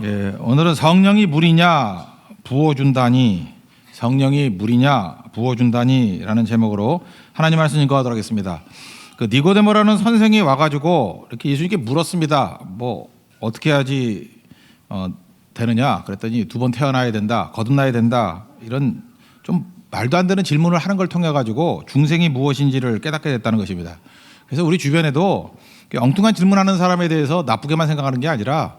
예, 오늘은 성령이 물이냐 부어준다니, 성령이 물이냐 부어준다니라는 제목으로 하나님 말씀 읽어가도록 하겠습니다. 그 니고데모라는 선생이 와가지고 이렇게 예수님께 물었습니다. 뭐 어떻게 해야지 되느냐? 그랬더니 두 번 태어나야 된다, 거듭나야 된다, 이런 좀 말도 안 되는 질문을 하는 걸 통해 가지고 중생이 무엇인지를 깨닫게 됐다는 것입니다. 그래서 우리 주변에도 엉뚱한 질문하는 사람에 대해서 나쁘게만 생각하는 게 아니라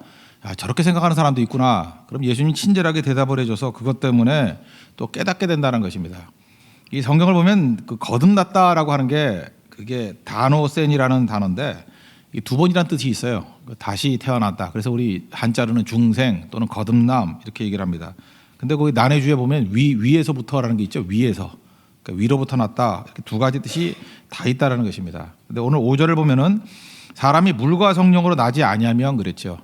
저렇게 생각하는 사람도 있구나. 그럼 예수님이 친절하게 대답을 해줘서 그것 때문에 또 깨닫게 된다는 것입니다. 이 성경을 보면 그 거듭났다라고 하는 게 그게 다노센이라는 단어인데 이 두 번이라는 뜻이 있어요. 다시 태어났다. 그래서 우리 한자로는 중생 또는 거듭남 이렇게 얘기를 합니다. 근데 거기 난해주에 보면 위에서부터라는 게 있죠. 위에서. 그러니까 위로부터 났다. 이렇게 두 가지 뜻이 다 있다라는 것입니다. 근데 오늘 5절을 보면은 사람이 물과 성령으로 나지 아니하면 그랬죠.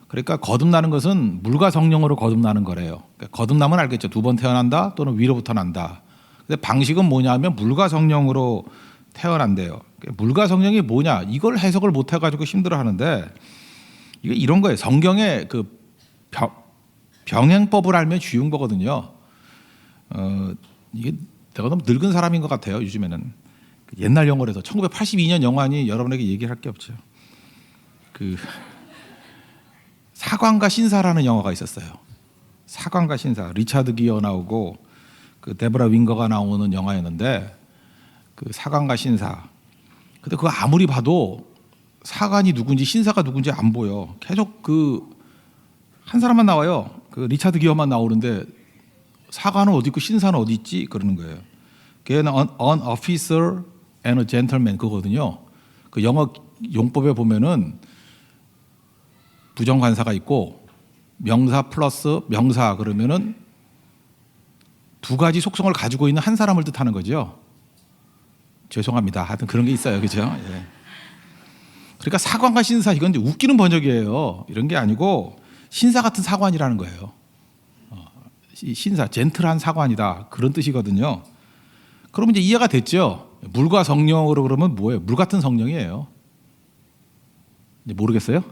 그러니까 거듭나는 것은 물과 성령으로 거듭나는 거래요. 그러니까 거듭나면 알겠죠. 두 번 태어난다 또는 위로부터 난다. 근데 방식은 뭐냐면 물과 성령으로 태어난대요. 물과 성령이 뭐냐? 이걸 해석을 못 해가지고 힘들어하는데 이게 이런 거예요. 성경의 그 병행법을 알면 쉬운 거거든요. 이게 내가 너무 늙은 사람인 것 같아요. 요즘에는 옛날 영화에서 1982년 영화니 여러분에게 얘기할 게 없죠. 그 사관과 신사라는 영화가 있었어요. 사관과 신사, 리차드 기어 나오고 그 데보라 윙거가 나오는 영화였는데 그 사관과 신사. 근데 그거 아무리 봐도 사관이 누군지 신사가 누군지 안 보여. 계속 그 한 사람만 나와요. 그 리차드 기어만 나오는데 사관은 어디 있고 신사는 어디 있지? 그러는 거예요. 걔는 an officer and a gentleman 그거거든요. 그 영어 용법에 보면은 부정관사가 있고 명사 플러스 명사 그러면은 두 가지 속성을 가지고 있는 한 사람을 뜻하는 거죠. 죄송합니다. 하여튼 그런 게 있어요. 그죠? 예. 그러니까 사관과 신사 이건 이제 웃기는 번역이에요. 이런 게 아니고 신사 같은 사관이라는 거예요. 신사, 젠틀한 사관이다. 그런 뜻이거든요. 그러면 이제 이해가 됐죠? 물과 성령으로 그러면 뭐예요? 물 같은 성령이에요. 이제 모르겠어요?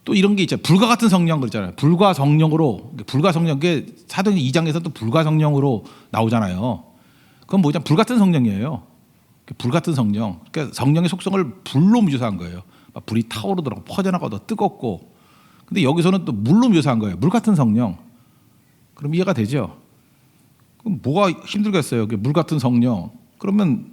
또 이런 게 있죠. 불과 같은 성령 그러잖아요. 불과 성령으로, 불과 성령, 게 사도행전 2장에서 또 불과 성령으로 나오잖아요. 그건 뭐냐? 불 같은 성령이에요. 불 같은 성령. 그러니까 성령의 속성을 불로 묘사한 거예요. 불이 타오르더라고, 퍼져나가도 뜨겁고. 근데 여기서는 또 물로 묘사한 거예요. 물 같은 성령. 그럼 이해가 되죠? 그럼 뭐가 힘들겠어요? 물 같은 성령. 그러면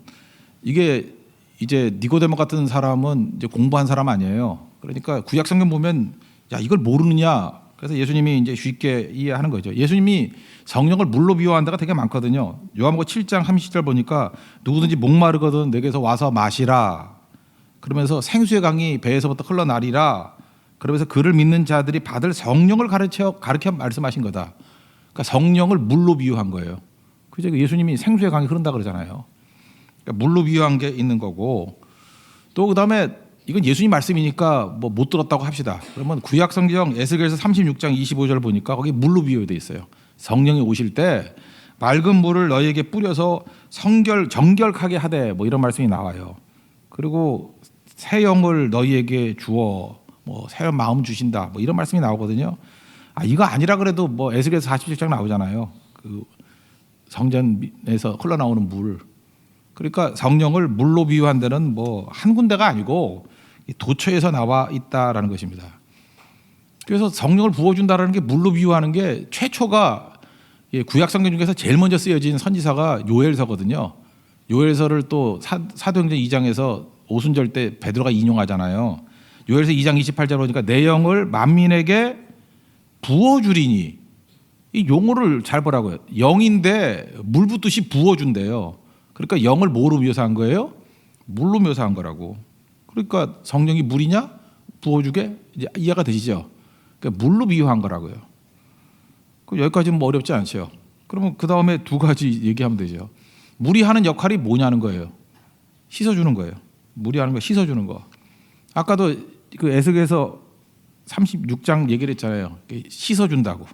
이게 이제 니고데모 같은 사람은 이제 공부한 사람 아니에요. 그러니까 구약 성경 보면 야 이걸 모르느냐. 그래서 예수님이 이제 쉽게 이해하는 거죠. 예수님이 성령을 물로 비유한 데가 되게 많거든요. 요한복음 7장 30절 보니까 누구든지 목마르거든 내게서 와서 마시라. 그러면서 생수의 강이 배에서부터 흘러나리라. 그러면서 그를 믿는 자들이 받을 성령을 가르쳐 말씀하신 거다. 그러니까 성령을 물로 비유한 거예요. 그죠? 예수님이 생수의 강이 흐른다 그러잖아요. 그러니까 물로 비유한 게 있는 거고 또 그다음에 이건 예수님 말씀이니까 뭐 못 들었다고 합시다. 그러면 구약 성경 에스겔서 36장 25절 보니까 거기 물로 비유되어 있어요. 성령이 오실 때 맑은 물을 너희에게 뿌려서 정결하게 하되 뭐 이런 말씀이 나와요. 그리고 새 영을 너희에게 주어 뭐 새 마음 주신다 뭐 이런 말씀이 나오거든요. 이거 아니라 그래도 뭐 에스겔서 47장 나오잖아요. 그 성전에서 흘러나오는 물. 그러니까 성령을 물로 비유한 데는 뭐 한 군데가 아니고 도처에서 나와 있다라는 것입니다. 그래서 성령을 부어준다라는 게 물로 비유하는 게 최초가 구약 성경 중에서 제일 먼저 쓰여진 선지서가 요엘서거든요. 요엘서를 또 사도행전 2장에서 오순절 때 베드로가 인용하잖아요. 요엘서 2장 28절 보니까 내 영을 만민에게 부어주리니 이 용어를 잘 보라고요. 영인데 물 붓듯이 부어준대요. 그러니까 영을 뭐로 묘사한 거예요? 물로 묘사한 거라고. 그러니까 성령이 물이냐? 부어주게? 이제 이해가 되시죠? 그러니까 물로 비유한 거라고요. 여기까지는 뭐 어렵지 않죠. 그러면 그 다음에 두 가지 얘기하면 되죠. 물이 하는 역할이 뭐냐는 거예요. 씻어주는 거예요. 물이 하는 거 씻어주는 거. 아까도 그 에스겔서 36장 얘기를 했잖아요. 씻어준다고.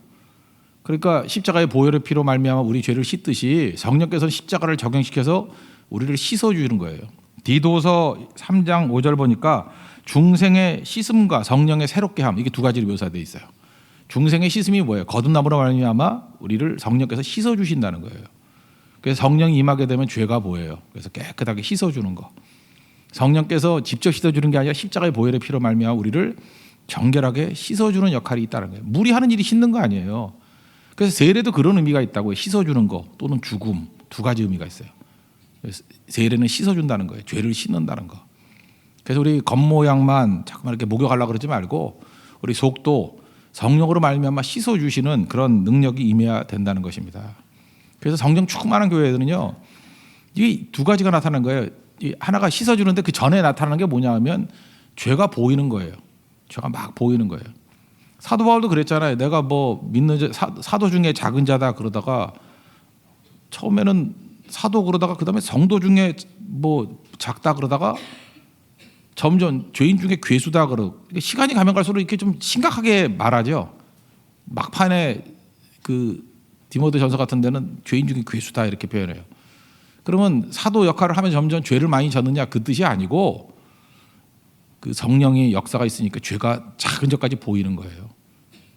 그러니까 십자가의 보혈의 피로 말미암아 우리 죄를 씻듯이 성령께서는 십자가를 적용시켜서 우리를 씻어주는 거예요. 디도서 3장 5절 보니까 중생의 씻음과 성령의 새롭게 함, 이게 두 가지로 묘사되어 있어요. 중생의 씻음이 뭐예요? 거듭남으로 말미암아 우리를 성령께서 씻어 주신다는 거예요. 그래서 성령이 임하게 되면 죄가 보여요. 그래서 깨끗하게 씻어 주는 거. 성령께서 직접 씻어 주는 게 아니라 십자가의 보혈의 피로 말미암아 우리를 정결하게 씻어 주는 역할이 있다는 거예요. 물이 하는 일이 씻는 거 아니에요. 그래서 세례도 그런 의미가 있다고요. 씻어 주는 거 또는 죽음, 두 가지 의미가 있어요. 세례는 씻어 준다는 거예요. 죄를 씻는다는 거. 그래서 우리 겉모양만 자꾸만 이렇게 목욕하려고 그러지 말고 우리 속도 성령으로 말미암아 씻어 주시는 그런 능력이 임해야 된다는 것입니다. 그래서 성령 충만한 교회들은요, 이 두 가지가 나타나는 거예요. 이 하나가 씻어 주는데 그 전에 나타나는 게 뭐냐 하면 죄가 보이는 거예요. 죄가 막 보이는 거예요. 사도 바울도 그랬잖아요. 내가 뭐 믿는 사도 중에 작은 자다 그러다가 처음에는 사도 그러다가 그다음에 성도 중에 뭐 작다 그러다가 점점 죄인 중에 괴수다 그러고 시간이 가면 갈수록 이렇게 좀 심각하게 말하죠. 막판에 그 디모데전서 같은 데는 죄인 중에 괴수다 이렇게 표현해요. 그러면 사도 역할을 하면 점점 죄를 많이 졌느냐 그 뜻이 아니고 그 성령의 역사가 있으니까 죄가 작은 것까지 보이는 거예요.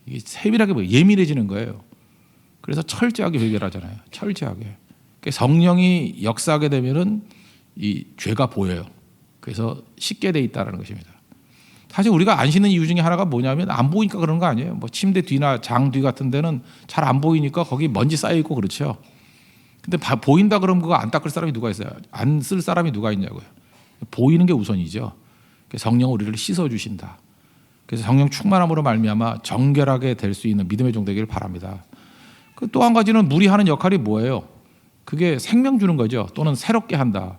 이게 세밀하게 보여요. 예민해지는 거예요. 그래서 철저하게 해결하잖아요. 철저하게. 성령이 역사하게 되면은 이 죄가 보여요. 그래서 씻게 돼 있다는 것입니다. 사실 우리가 안 씻는 이유 중에 하나가 뭐냐면 안 보이니까 그런 거 아니에요. 뭐 침대 뒤나 장 뒤 같은 데는 잘 안 보이니까 거기 먼지 쌓여 있고 그렇죠. 근데 보인다 그러면 그거 안 닦을 사람이 누가 있어요? 안 쓸 사람이 누가 있냐고요. 보이는 게 우선이죠. 성령 우리를 씻어 주신다. 그래서 성령 충만함으로 말미암아 정결하게 될 수 있는 믿음의 종 되기를 바랍니다. 또 한 가지는 물이 하는 역할이 뭐예요? 그게 생명 주는 거죠. 또는 새롭게 한다.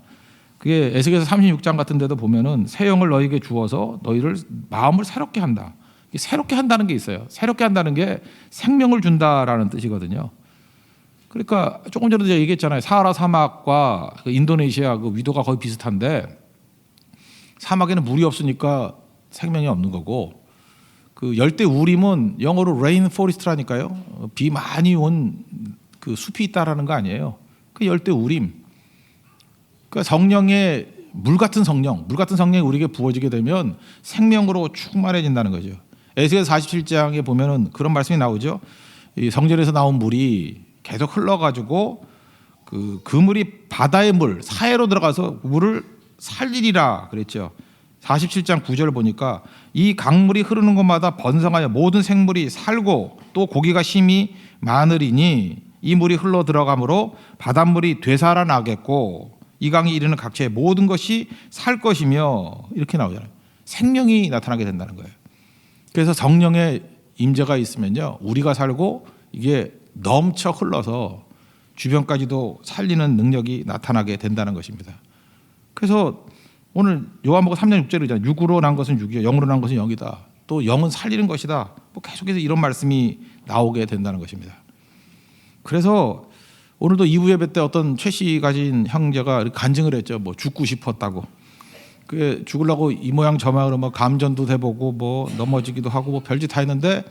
그게 에스겔서 36장 같은 데도 보면은 새 영을 너희에게 주어서 너희를 마음을 새롭게 한다. 새롭게 한다는 게 있어요. 새롭게 한다는 게 생명을 준다라는 뜻이거든요. 그러니까 조금 전에 제가 얘기했잖아요. 사하라 사막과 그 인도네시아 그 위도가 거의 비슷한데 사막에는 물이 없으니까 생명이 없는 거고 그 열대 우림은 영어로 레인 포리스트라니까요. 비 많이 온 그 숲이 있다라는 거 아니에요. 그 열대 우림. 그러니까 성령의 물 같은 성령이 우리에게 부어지게 되면 생명으로 충만해진다는 거죠. 에스겔 47장에 보면은 그런 말씀이 나오죠. 이 성전에서 나온 물이 계속 흘러가지고 그 물이 바다의 물, 사해로 들어가서 물을 살리리라 그랬죠. 47장 9절을 보니까 이 강물이 흐르는 곳마다 번성하여 모든 생물이 살고 또 고기가 심히 많으리니 이 물이 흘러 들어가므로 바닷물이 되살아나겠고 이 강이 이르는 각처의 모든 것이 살 것이며 이렇게 나오잖아요. 생명이 나타나게 된다는 거예요. 그래서 성령의 임재가 있으면요, 우리가 살고 이게 넘쳐 흘러서 주변까지도 살리는 능력이 나타나게 된다는 것입니다. 그래서 오늘 요한복음 3장 6절에 있잖아요. 육으로 난 것은 육이요, 영으로 난 것은 영이다. 또 영은 살리는 것이다. 뭐 계속해서 이런 말씀이 나오게 된다는 것입니다. 그래서 오늘도 2부 예배 때 어떤 최씨 가진 형제가 간증을 했죠. 뭐 죽고 싶었다고. 그게 죽으려고 이 모양 저 모양으로 뭐 감전도 해보고 뭐 넘어지기도 하고 뭐 별짓 다 했는데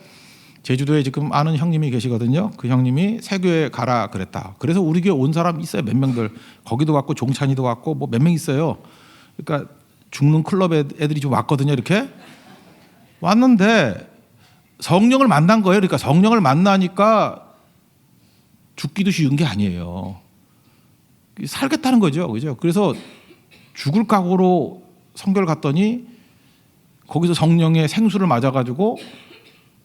제주도에 지금 아는 형님이 계시거든요. 그 형님이 세교에 가라 그랬다. 그래서 우리 교회 온 사람 있어요. 몇 명들. 거기도 왔고 종찬이도 왔고 뭐 몇 명 있어요. 그러니까 죽는 클럽 애들이 좀 왔거든요. 이렇게 왔는데 성령을 만난 거예요. 그러니까 성령을 만나니까 죽기도 쉬운 게 아니에요. 살겠다는 거죠. 그죠? 그래서 죽을 각오로 성교를 갔더니 거기서 성령의 생수를 맞아가지고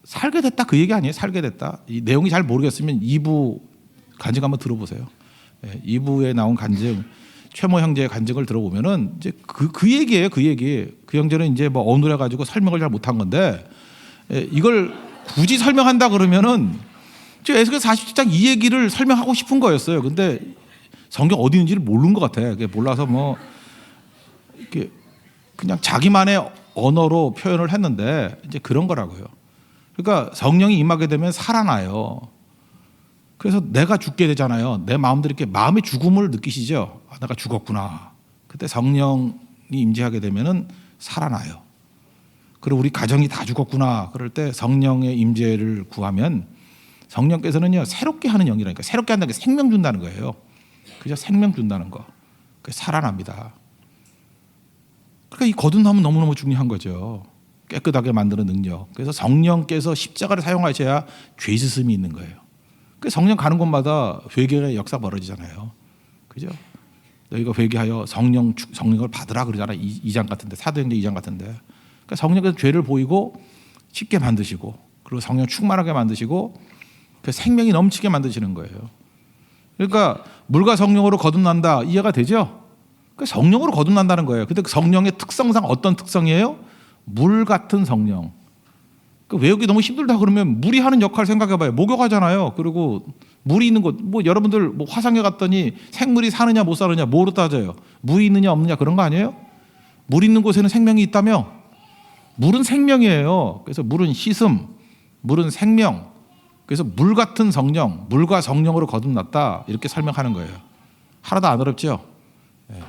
살게 됐다. 그 얘기 아니에요. 살게 됐다. 이 내용이 잘 모르겠으면 2부 간증 한번 들어보세요. 2부에 나온 간증, 최모 형제의 간증을 들어보면은 이제 그 얘기예요. 그 얘기. 그 형제는 이제 뭐 어눌해 가지고 설명을 잘 못한 건데 이걸 굳이 설명한다 그러면은 제가 에스겔 47장 이 얘기를 설명하고 싶은 거였어요. 근데 성경 어디 있는지를 모르는 것 같아. 몰라서 뭐 이렇게 그냥 자기만의 언어로 표현을 했는데 이제 그런 거라고요. 그러니까 성령이 임하게 되면 살아나요. 그래서 내가 죽게 되잖아요. 내 마음대로 이렇게 마음의 죽음을 느끼시죠. 아, 내가 죽었구나. 그때 성령이 임재하게 되면은 살아나요. 그리고 우리 가정이 다 죽었구나. 그럴 때 성령의 임재를 구하면 성령께서는요 새롭게 하는 영이라니까. 새롭게 한다는 게 생명 준다는 거예요. 그죠? 생명 준다는 거. 그 살아납니다. 그러니까 이 거듭남은 너무너무 중요한 거죠. 깨끗하게 만드는 능력. 그래서 성령께서 십자가를 사용하셔야 죄 씻음이 있는 거예요. 그 성령 가는 곳마다 회개의 역사 벌어지잖아요. 그죠? 너희가 회개하여 성령을 받으라 그러잖아. 2장 같은데, 사도행전 2장 같은데. 그러니까 성령께서 죄를 보이고 쉽게 만드시고, 그리고 성령 충만하게 만드시고, 그 생명이 넘치게 만드시는 거예요. 그러니까 물과 성령으로 거듭난다, 이해가 되죠? 그러니까 성령으로 거듭난다는 거예요. 근데 그 성령의 특성상 어떤 특성이에요? 물 같은 성령. 그 외우기 너무 힘들다 그러면 물이 하는 역할 생각해봐요. 목욕하잖아요. 그리고 물이 있는 곳, 뭐 여러분들 뭐 화성에 갔더니 생물이 사느냐 못 사느냐 뭐로 따져요? 물이 있느냐 없느냐 그런 거 아니에요? 물 있는 곳에는 생명이 있다며? 물은 생명이에요. 그래서 물은 씻음, 물은 생명. 그래서 물 같은 성령, 물과 성령으로 거듭났다 이렇게 설명하는 거예요. 하나도 안 어렵죠?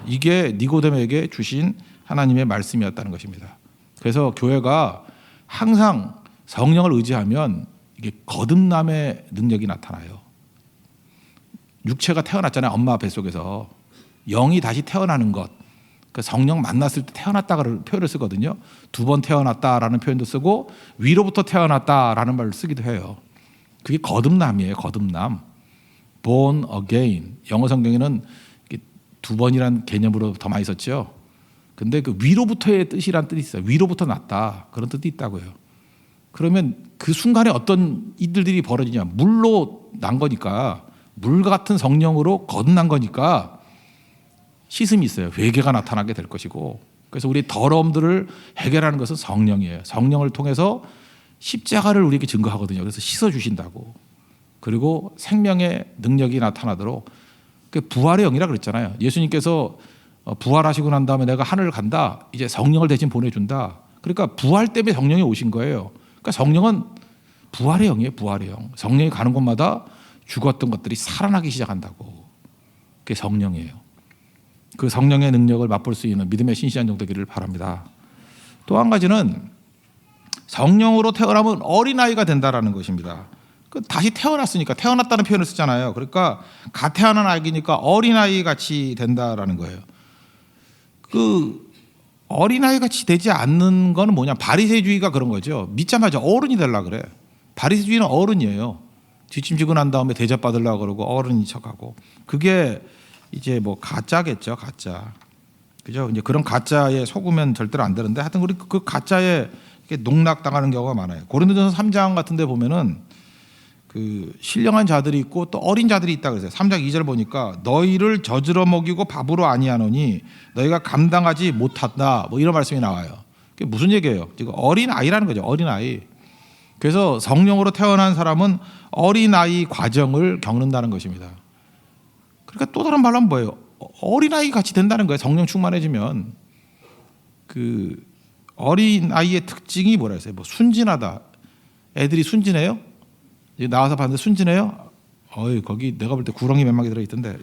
이게 니고데모에게 주신 하나님의 말씀이었다는 것입니다. 그래서 교회가 항상 성령을 의지하면 이게 거듭남의 능력이 나타나요. 육체가 태어났잖아요. 엄마 뱃속에서. 영이 다시 태어나는 것. 그 성령 만났을 때 태어났다는 표현을 쓰거든요. 2번 태어났다라는 표현도 쓰고 위로부터 태어났다라는 말을 쓰기도 해요. 그게 거듭남이에요. 거듭남. Born again. 영어 성경에는 2번이라는 개념으로 더 많이 썼죠. 근데 그 위로부터의 뜻이란 뜻이 있어요. 위로부터 났다. 그런 뜻이 있다고요. 그러면 그 순간에 어떤 일들이 벌어지냐. 물로 난 거니까, 물 같은 성령으로 거듭난 거니까 씻음이 있어요. 회개가 나타나게 될 것이고, 그래서 우리 더러움들을 해결하는 것은 성령이에요. 성령을 통해서 십자가를 우리에게 증거하거든요. 그래서 씻어주신다고. 그리고 생명의 능력이 나타나도록, 그 부활의 영이라 그랬잖아요. 예수님께서 부활하시고 난 다음에 내가 하늘을 간다. 이제 성령을 대신 보내준다. 그러니까 부활 때문에 성령이 오신 거예요. 그러니까 성령은 부활의 영이에요. 부활의 영. 성령이 가는 곳마다 죽었던 것들이 살아나기 시작한다고. 그게 성령이에요. 그 성령의 능력을 맛볼 수 있는 믿음의 신실한 종 되기를 바랍니다. 또 한 가지는 성령으로 태어나면 어린아이가 된다라는 것입니다. 다시 태어났으니까, 태어났다는 표현을 쓰잖아요. 그러니까 갓 태어난 아기니까 어린아이 같이 된다라는 거예요. 그 어린아이 같이 되지 않는 거는 뭐냐? 바리새주의가 그런 거죠. 믿자마자 어른이 되려고 그래. 바리새주의는 어른이에요. 뒷짐지고 난 다음에 대접받으려고 그러고 어른인 척하고. 그게 이제 뭐 가짜겠죠. 가짜. 그죠? 이제 그런 가짜에 속으면 절대로 안 되는데, 하여튼 우리 그 가짜에 농락당하는 경우가 많아요. 고린도전서 3장 같은 데 보면은 그 신령한 자들이 있고 또 어린 자들이 있다 그랬어요. 3장 2절 보니까 너희를 젖으러 먹이고 밥으로 아니하노니 너희가 감당하지 못한다. 뭐 이런 말씀이 나와요. 그게 무슨 얘기예요? 지금 어린 아이라는 거죠. 어린 아이. 그래서 성령으로 태어난 사람은 어린 아이 과정을 겪는다는 것입니다. 그러니까 또 다른 말로 하면 뭐예요? 어린 아이 같이 된다는 거예요. 성령 충만해지면. 그 어린 아이의 특징이 뭐라 했어요? 뭐 순진하다. 애들이 순진해요? 나와서 봤는데 순진해요? 거기 내가 볼 때 구렁이 몇 마리 들어있던데.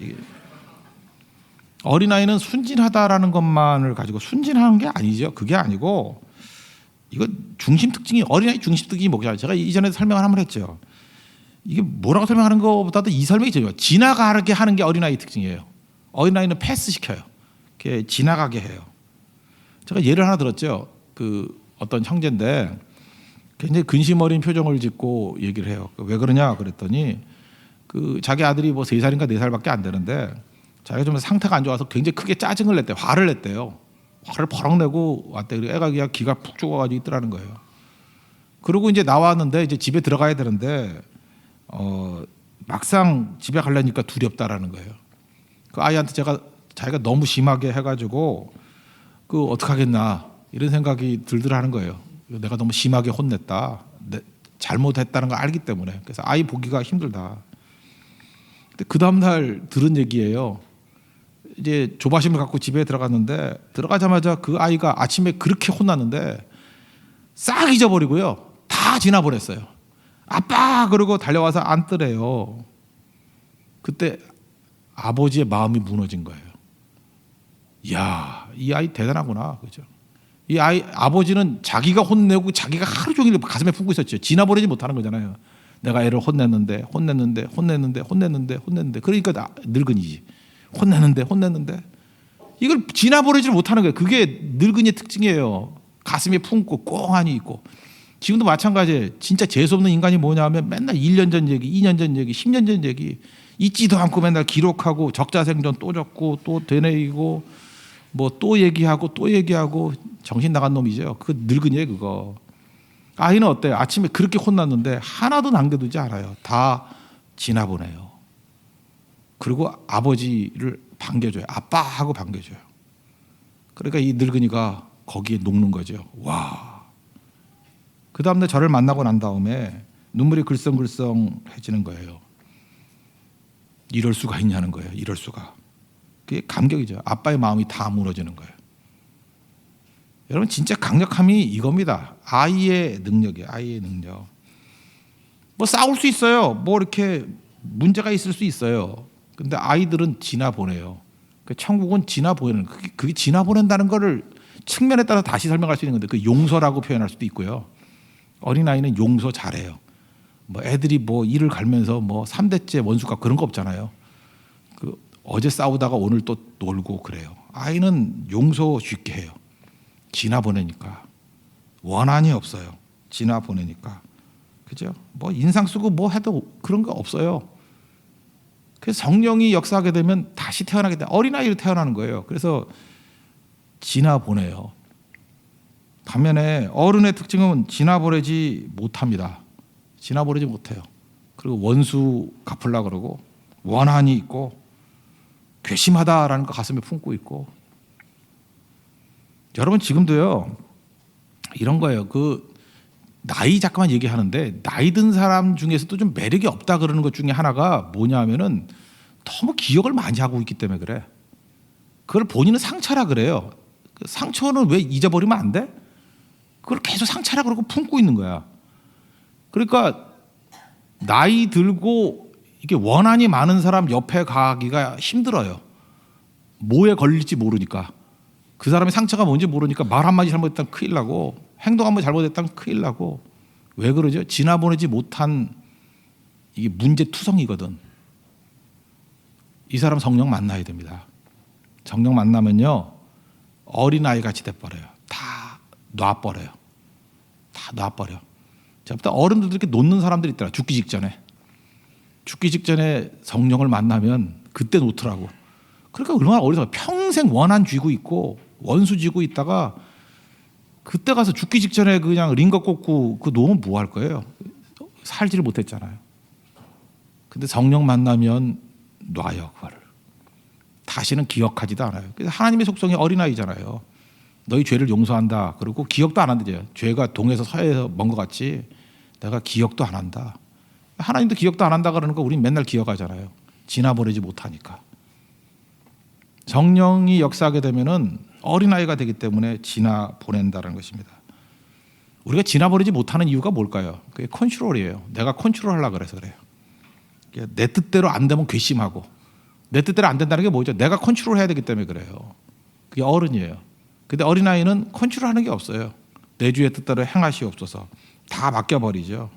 어린아이는 순진하다라는 것만을 가지고 순진한 게 아니죠. 그게 아니고, 이거 중심 특징이, 어린아이 중심 특징이 뭐냐? 제가 이전에 설명을 한번 했죠. 이게 뭐라고 설명하는 것보다도 이 설명이 제일 좋아요. 지나가게 하는 게 어린아이 특징이에요. 어린아이는 패스시켜요. 이렇게 지나가게 해요. 제가 예를 하나 들었죠. 그 어떤 형제인데 굉장히 근심 어린 표정을 짓고 얘기를 해요. 왜 그러냐 그랬더니 그 자기 아들이 뭐 3살인가 4살밖에 안 되는데 자기가 좀 상태가 안 좋아서 굉장히 크게 짜증을 냈대요. 화를 냈대요. 화를 버럭 내고 왔대. 그리고 애가 그냥 기가 푹 죽어가지고 있더라는 거예요. 그리고 이제 나왔는데 이제 집에 들어가야 되는데 막상 집에 가려니까 두렵다라는 거예요. 그 아이한테 자기가 너무 심하게 해가지고 그 어떡하겠나 이런 생각이 들더라는 거예요. 내가 너무 심하게 혼냈다. 잘못했다는 걸 알기 때문에. 그래서 아이 보기가 힘들다. 근데 그 다음날 들은 얘기예요. 이제 조바심을 갖고 집에 들어갔는데 들어가자마자 그 아이가 아침에 그렇게 혼났는데 싹 잊어버리고요. 다 지나버렸어요. 아빠 그러고 달려와서 앉더래요. 그때 아버지의 마음이 무너진 거예요. 이야, 이 아이 대단하구나. 그죠? 이 아버지는 자기가 혼내고 자기가 하루 종일 가슴에 품고 있었죠. 지나버리지 못하는 거잖아요. 내가 애를 혼냈는데. 그러니까 늙은이지. 혼냈는데. 이걸 지나버리지 못하는 거예요. 그게 늙은이의 특징이에요. 가슴에 품고 꽁하니 있고. 지금도 마찬가지예요. 진짜 재수없는 인간이 뭐냐면 맨날 1년 전 얘기, 2년 전 얘기, 10년 전 얘기 잊지도 않고 맨날 기록하고 적자생존 또 적고 또 되뇌이고 뭐 또 얘기하고 또 얘기하고 정신 나간 놈이죠. 그 늙은이에요 그거. 아이는 어때요? 아침에 그렇게 혼났는데 하나도 남겨두지 않아요. 다 지나보내요. 그리고 아버지를 반겨줘요. 아빠 하고 반겨줘요. 그러니까 이 늙은이가 거기에 녹는 거죠. 와. 그 다음날 저를 만나고 난 다음에 눈물이 글썽글썽해지는 거예요. 이럴 수가 있냐는 거예요. 이럴 수가. 그게 감격이죠. 아빠의 마음이 다 무너지는 거예요. 여러분 진짜 강력함이 이겁니다. 아이의 능력이에요. 아이의 능력. 뭐 싸울 수 있어요. 뭐 이렇게 문제가 있을 수 있어요. 근데 아이들은 지나보내요. 천국은 지나보내는, 그게 지나보낸다는 거를 측면에 따라 다시 설명할 수 있는 건데 그 용서라고 표현할 수도 있고요. 어린아이는 용서 잘해요. 뭐 애들이 뭐 일을 갈면서 뭐 3대째 원수가 그런 거 없잖아요. 그 어제 싸우다가 오늘 또 놀고 그래요. 아이는 용서 쉽게 해요. 지나보내니까. 원한이 없어요. 지나보내니까. 그죠? 뭐 인상 쓰고 뭐 해도 그런 거 없어요. 그래서 성령이 역사하게 되면 다시 태어나게 돼. 어린아이로 태어나는 거예요. 그래서 지나보내요. 반면에 어른의 특징은 지나보내지 못합니다. 지나보내지 못해요. 그리고 원수 갚으려고 그러고 원한이 있고 괘씸하다라는 거 가슴에 품고 있고. 여러분 지금도요 이런 거예요. 그 나이 잠깐만 얘기하는데 나이 든 사람 중에서도 좀 매력이 없다 그러는 것 중에 하나가 뭐냐면은 너무 기억을 많이 하고 있기 때문에 그래. 그걸 본인은 상처라 그래요. 그 상처는 왜 잊어버리면 안 돼? 그걸 계속 상처라 그러고 품고 있는 거야. 그러니까 나이 들고 이게 원한이 많은 사람 옆에 가기가 힘들어요. 뭐에 걸릴지 모르니까. 그 사람의 상처가 뭔지 모르니까 말 한마디 잘못했다면 큰일 나고 행동 한번 잘못했다면 큰일 나고. 왜 그러죠? 지나보내지 못한 이게 문제투성이거든. 이 사람 성령 만나야 됩니다. 성령 만나면요 어린아이 같이 돼버려요. 다 놔버려요. 다 놔버려. 제가 어른들도 이렇게 놓는 사람들이 있더라. 죽기 직전에. 죽기 직전에 성령을 만나면 그때 놓더라고. 그러니까 얼마나 어리석어. 평생 원한 쥐고 있고 원수 쥐고 있다가 그때 가서 죽기 직전에 그냥 링거 꽂고 그 놓으면 뭐 할 거예요? 살지를 못했잖아요. 근데 성령 만나면 놔요 그거를. 다시는 기억하지도 않아요. 그래서 하나님의 속성이 어린아이잖아요. 너희 죄를 용서한다. 그리고 기억도 안 한대요. 죄가 동에서 서에서 먼 것 같이 내가 기억도 안 한다. 하나님도 기억도 안 한다 그러는 거 우린 맨날 기억하잖아요. 지나버리지 못하니까. 성령이 역사하게 되면은 어린아이가 되기 때문에 지나보낸다는 것입니다. 우리가 지나버리지 못하는 이유가 뭘까요? 그게 컨트롤이에요. 내가 컨트롤하려고 그래서 그래요. 내 뜻대로 안 되면 괘씸하고 내 뜻대로 안 된다는 게 뭐죠? 내가 컨트롤해야 되기 때문에 그래요. 그게 어른이에요. 근데 어린아이는 컨트롤하는 게 없어요. 내 주의 뜻대로 행하시옵소서. 다 맡겨버리죠.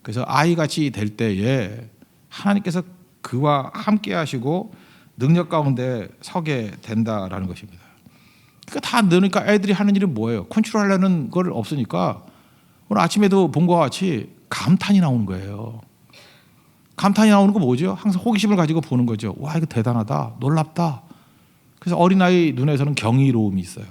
그래서 아이같이 될 때에 하나님께서 그와 함께 하시고 능력 가운데 서게 된다라는 것입니다. 그러니까 다 넣으니까 애들이 하는 일은 뭐예요? 컨트롤하려는 걸 없으니까 오늘 아침에도 본 것과 같이 감탄이 나오는 거예요. 감탄이 나오는 거 뭐죠? 항상 호기심을 가지고 보는 거죠. 와 이거 대단하다. 놀랍다. 그래서 어린아이 눈에서는 경이로움이 있어요.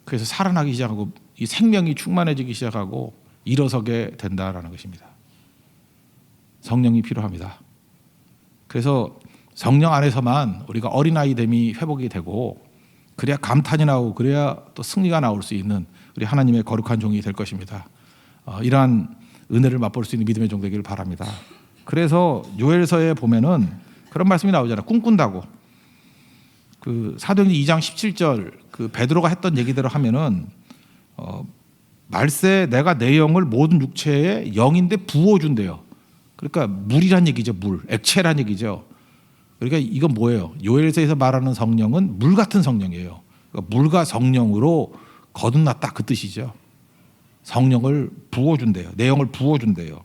그래서 살아나기 시작하고 이 생명이 충만해지기 시작하고 일어서게 된다라는 것입니다. 성령이 필요합니다. 그래서 성령 안에서만 우리가 어린아이됨이 회복이 되고 그래야 감탄이 나오고 그래야 또 승리가 나올 수 있는 우리 하나님의 거룩한 종이 될 것입니다. 이러한 은혜를 맛볼 수 있는 믿음의 종 되기를 바랍니다. 그래서 요엘서에 보면은 그런 말씀이 나오잖아요. 꿈꾼다고. 그 사도행전 2장 17절 그 베드로가 했던 얘기대로 하면은 말세 내가 내 영을 모든 육체에 영인데 부어준대요. 그러니까 물이란 얘기죠. 물, 액체란 얘기죠. 그러니까 이건 뭐예요? 요엘서에서 말하는 성령은 물 같은 성령이에요. 그러니까 물과 성령으로 거듭났다 그 뜻이죠. 성령을 부어준대요. 내 영을 부어준대요.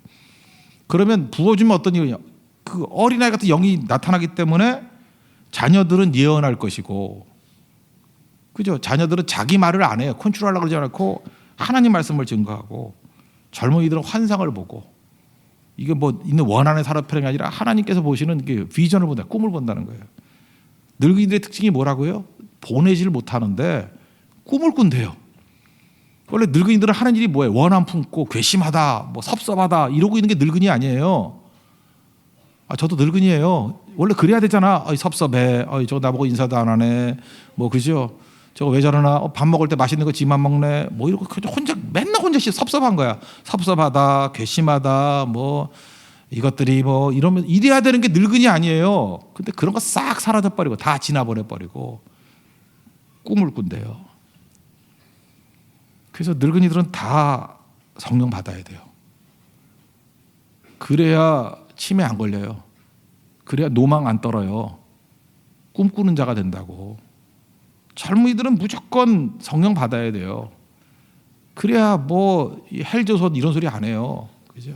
그러면 부어주면 어떤 일이냐? 그 어린아이 같은 영이 나타나기 때문에 자녀들은 예언할 것이고, 그죠? 자녀들은 자기 말을 안 해요. 컨트롤하려고 그러지 않고 하나님 말씀을 증거하고, 젊은이들은 환상을 보고, 이게 뭐 있는 원하는 산업형이 아니라 하나님께서 보시는 게 비전을 본다, 꿈을 본다는 거예요. 늙은이들의 특징이 뭐라고요? 보내질 못하는데 꿈을 꾼대요. 원래 늙은이들은 하는 일이 뭐예요? 원한 품고 괘씸하다, 뭐 섭섭하다 이러고 있는 게 늙은이 아니에요. 저도 늙은이에요. 원래 그래야 되잖아. 섭섭해. 저거 나보고 인사도 안 하네. 뭐 그죠? 저거 왜 저러나? 밥 먹을 때 맛있는 거 지만 먹네. 뭐 이러고 혼자 맨날 혼자씩 섭섭한 거야. 섭섭하다, 괘씸하다, 뭐 이것들이 뭐 이러면 이래야 되는 게 늙은이 아니에요. 근데 그런 거 싹 사라져 버리고 다 지나버려 버리고 꿈을 꾼대요. 그래서 늙은이들은 다 성령 받아야 돼요. 그래야 치매 안 걸려요. 그래야 노망 안 떨어요. 꿈꾸는 자가 된다고. 젊은이들은 무조건 성령 받아야 돼요. 그래야 뭐 헬조선 이런 소리 안 해요. 그죠?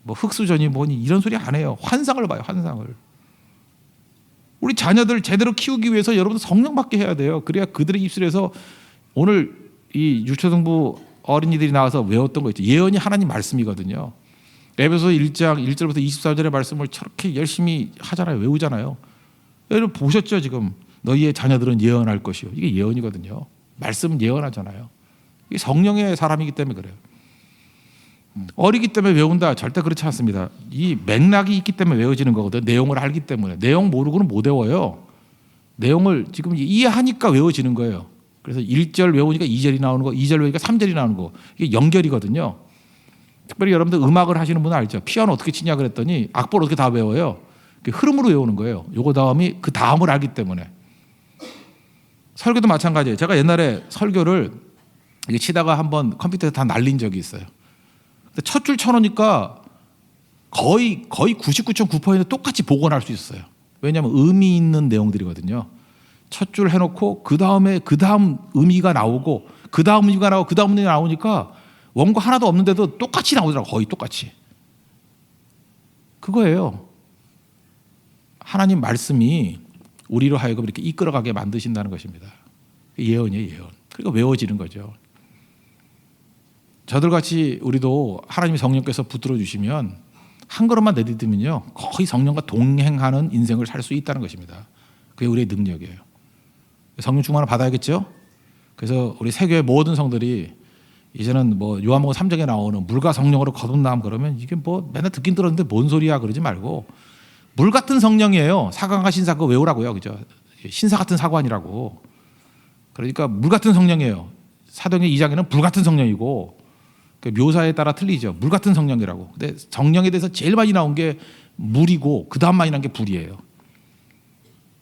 뭐 흑수전이 뭐니 이런 소리 안 해요. 환상을 봐요. 환상을. 우리 자녀들 제대로 키우기 위해서 여러분 성령 받게 해야 돼요. 그래야 그들의 입술에서 오늘 이 유초등부 어린이들이 나와서 외웠던 거 있죠. 예언이 하나님 말씀이거든요. 에베소 1장 1절부터 24절의 말씀을 저렇게 열심히 하잖아요. 외우잖아요. 여러분 보셨죠? 지금 너희의 자녀들은 예언할 것이요. 이게 예언이거든요. 말씀은 예언하잖아요. 이게 성령의 사람이기 때문에 그래요. 어리기 때문에 외운다. 절대 그렇지 않습니다. 이 맥락이 있기 때문에 외워지는 거거든요. 내용을 알기 때문에. 내용 모르고는 못 외워요. 내용을 지금 이해하니까 외워지는 거예요. 그래서 1절 외우니까 2절이 나오는 거, 2절 외우니까 3절이 나오는 거. 이게 연결이거든요. 특별히 여러분들 음악을 하시는 분은 알죠. 피아노 어떻게 치냐 그랬더니 악보를 어떻게 다 외워요. 흐름으로 외우는 거예요. 요거 다음이 그 다음을 알기 때문에. 설교도 마찬가지예요. 제가 옛날에 설교를 치다가 한번 컴퓨터에서 다 날린 적이 있어요. 첫 줄 쳐놓으니까 거의 99.9% 똑같이 복원할 수 있어요. 왜냐하면 의미 있는 내용들이거든요. 첫 줄 해놓고 그 다음에 그 다음 의미가 나오고 그 다음 의미가 나오고 그 다음 의미가 나오니까 원고 하나도 없는데도 똑같이 나오더라고요. 거의 똑같이. 그거예요. 하나님 말씀이 우리로 하여금 이렇게 이끌어가게 만드신다는 것입니다. 예언이에요. 예언. 그러니까 외워지는 거죠. 저들같이 우리도 하나님의 성령께서 붙들어 주시면 한 걸음만 내딛으면요 거의 성령과 동행하는 인생을 살 수 있다는 것입니다. 그게 우리의 능력이에요. 성령 충만을 받아야겠죠. 그래서 우리 세교의 모든 성들이 이제는 뭐 요한복음 3장에 나오는 물과 성령으로 거듭남 그러면 이게 뭐 맨날 듣긴 들었는데 뭔 소리야 그러지 말고 물 같은 성령이에요. 사관과 신사 그거 외우라고요. 그죠? 신사 같은 사관이라고. 그러니까 물 같은 성령이에요. 사도행전 2장에는 불 같은 성령이고 그 묘사에 따라 틀리죠. 물 같은 성령이라고. 근데 성령에 대해서 제일 많이 나온 게 물이고 그 다음 많이 나온 게 불이에요.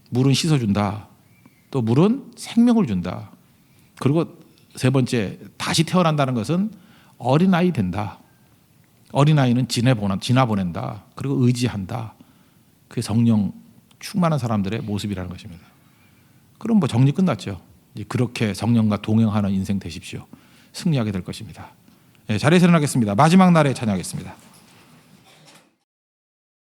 물은 씻어준다. 또 물은 생명을 준다. 그리고 세 번째 다시 태어난다는 것은 어린아이 된다. 어린아이는 지나보낸다. 그리고 의지한다. 그게 성령 충만한 사람들의 모습이라는 것입니다. 그럼 뭐 정리 끝났죠. 그렇게 성령과 동행하는 인생 되십시오. 승리하게 될 것입니다. 자리에서 일어나겠습니다. 마지막 날에 찬양하겠습니다.